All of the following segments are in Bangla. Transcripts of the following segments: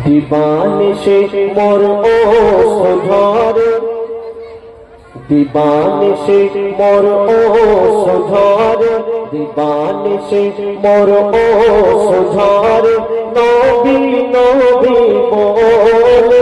दीवाने से मोर ओस झरे दीवाने से मोर ओस झरे दीवाने से मोर ओस झरे नबी नबी बोले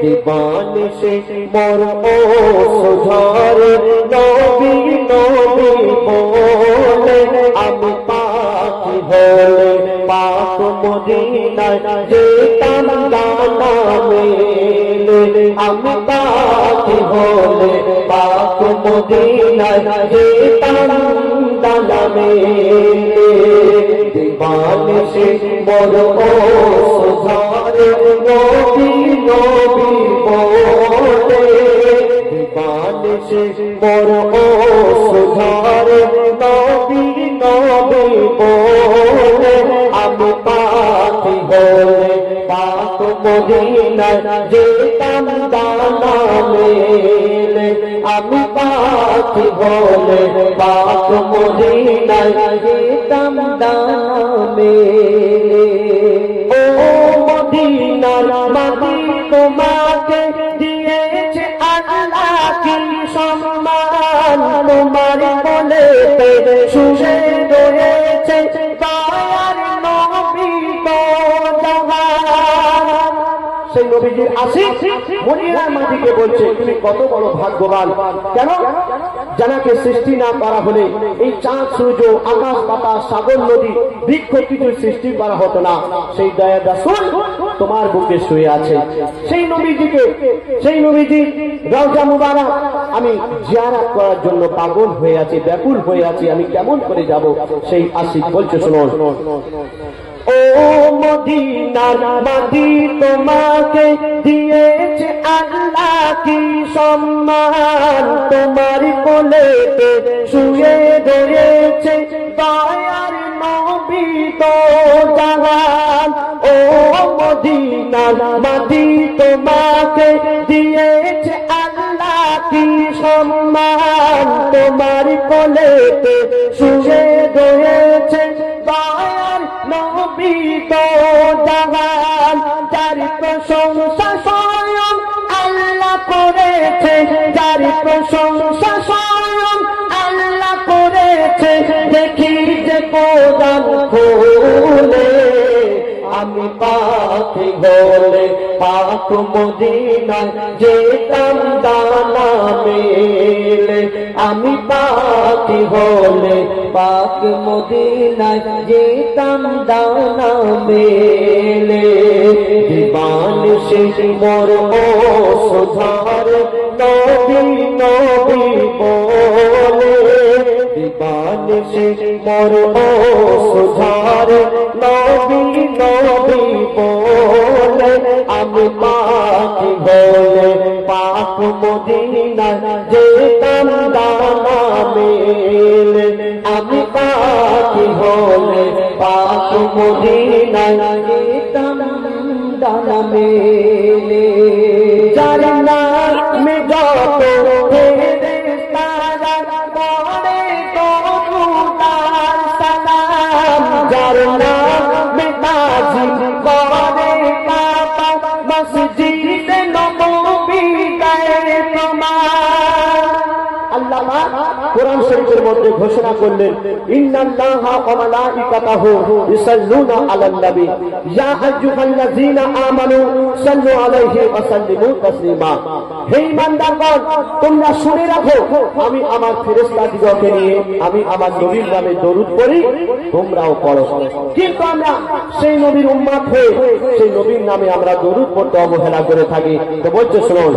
दीवाने से मोर ओस झरे नबी नबी बोले आमी पाखी होले पाक मदीनाय जेताम दाना मेले आमी पाखी होले पाक मदीनाय जेताम दाना मेले दीवाने से मोर ओस झरे नबी नबी बोले दीवाने से मोर ओस झरे नबी नबी बोले आमी पाखी होले पाक मदीनाय जेताम दाना मेले आमी पाखी होले पाक मदीनाय जेताम दाना मेले ओ मदीनार माटी তোমাকে দিয়েছে আল্লাহ কি সম্মান তোমার কোলেতে শুয়ে রয়েছে দয়ার নবী তো জাহান সেই নবীজির আশিক মদিনার মাটিকে বলছে তুমি কত বড় ভাগ্যবান কেন জানাকে সৃষ্টি না করা হলে এই চাঁদ সূর্য আকাশ বাতাস সাগর নদী বৃক্ষ কিছু সৃষ্টি করা হতো না সেই দয়ার রাসূল তোমার বুকে শুয়ে আছে সেই নবীজির রওজা মুবারক আমি জিয়ারত করার জন্য পাগল হয়ে আছি ব্যাকুল হয়ে আছি আমি কেমন করে যাব সেই আশিক বলছে শুনুন ও মদিনার মাটি তোমাকে দিয়েছে আল্লাহ কি সম্মান তোমার কোলেতে শুয়ে রয়েছে দয়ার নবী তো জাহান ও মদিনার মাটি তোমাকে দিয়েছে আল্লাহ কি সম্মান তোমার কোলেতে শুয়ে রয়েছে দয়ার নবী তো জাহান যার প্রশংসা স্বয়ং আল্লাহ করেছে যার প্রশংসা স্বয়ং আল্লাহ করেছে দেখি যে কোরআন খুলে আমি পাখি হলে পাক মদিনায় যেতাম দানা মেলে আমি পাখি হলে পাক মদিনায় যেতাম দানা মেলে দীवान से मोर ओस झरे नबी नबी बोले दीवान से मोर ओस झरे नबी नबी बोले आमी पाखी होले पाक मदीनाय जेताम दाना मेले आमी पाखी होले पाक मदीनाय जेताम दाना मेले যার নামে যত ফেরেশতারা পড়ে দরুদার সালাম যার নামে তাজিম করে কাবা মসজিদে নববী গায়ে প্রমাণ আল্লাহ কোরআন শরীফের মধ্যে ঘোষণা করলেন ইন্নাল্লাহা ওয়া মালাইকাতাহু ইউসাল্লুনা আলান নবী ইয়া আইয়ুহাল্লাযীনা আমানু সাল্লু আলাইহি ওয়া সাল্লিমু তাসলিমা হে ঈমানদারগণ তোমরা শুনে রাখো আমি আমার ফেরেশতাদিগকে নিয়ে আমি আমার নবীর নামে দরুদ পড়ি তোমরাও পড়ো কিন্তু আমরা সেই নবীর উম্মত হয়ে সেই নবীর নামে আমরা দরুদ পড়তে অবহেলা করে থাকি তো বলছে শুনুন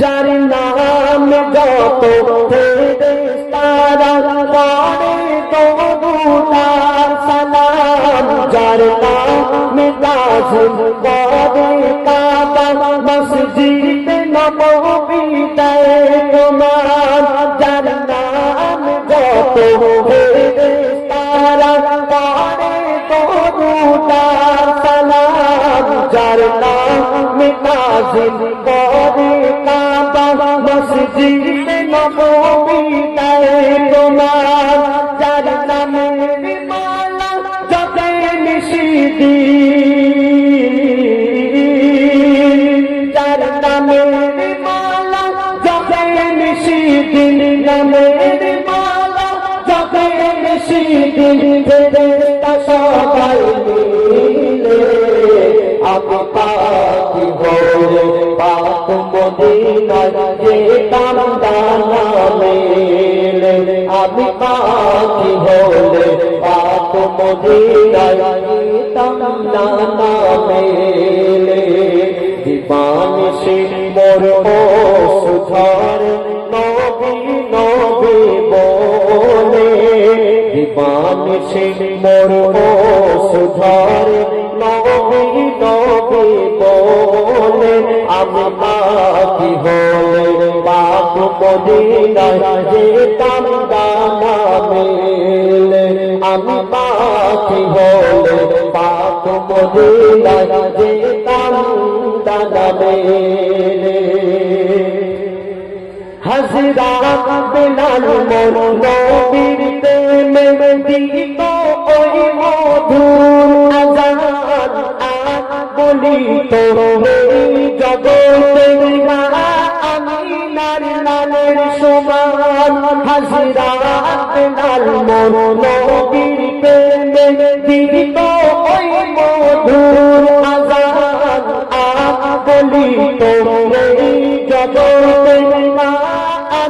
যার নামে যত ফেরেশতারা পড়ে দরুদার সালাম যার নামে তাজিম করে কাবা মসজিদে নববী গায়ে প্রমাণ যার নামে যত ফেরেশতারা পড়ে দরুদার সালাম যার নামে তাজিম করে কাবা মসজিদে নববী গায়ে প্রমাণ যার নামে মালা জপে নিশিদিন নামের মালা জপে নিশিদিন ফেরেশতা সবাই মিলে আমি পাখি হয়ে পাক মদিনায় যেতাম ডানা মেলে আমি পাখি হলে পাক মদিনায় যেতাম ডানা মেলে দিবানিশি মোর সুধার নবী নবী বলে দিবানিশি মোর সুধার নবী নবী বলে আমি পাখি হলে পাক মদিনায় যেতাম ডানা মেলে আমি পাখি হলে পাক মদিনায় যেতাম ডানা মেলে হযরত বিলাল মোর নবীর প্রেমে দিত ওই মধুর আযান বলিত এই জগতে আমিনার লালের সমান হযরত বিলাল মোর নবীর প্রেমে দিত ওই মধুর আযান বলিত এই জগতে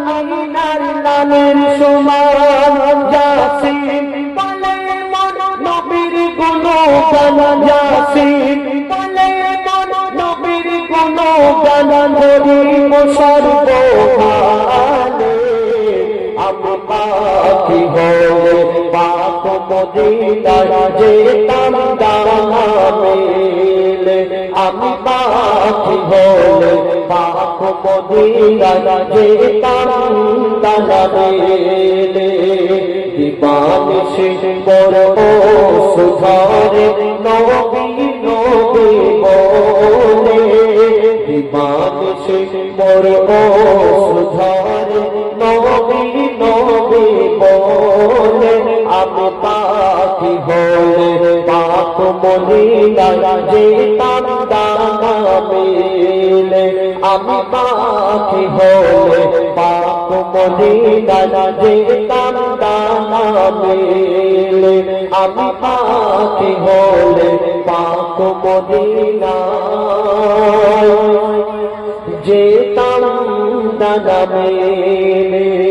আমিনার লালের সমান যাসিন বলে মন নবীর গুণগান যাসিন বলে মন নবীর গুণগান করিব সর্বকালে আমি পাখি হয়ে পাক মদিনায় যেতাম ডানা মেলে আমি পাখি হলে পাক মদিনায় যেতাম ডানা মেলে দিবানিশি মোর সুধারে নবী নবী বলে দিবানিশি মোর সুধারে নবী নবী বলে আমি পাখি হলে পাক মদিনায় যেতাম ডানা মেলে আমি পাখি হলে পাক মদিনায় যেতাম ডানা মেলে আমি পাখি হলে পাক মদিনায় যেতাম ডানা মেলে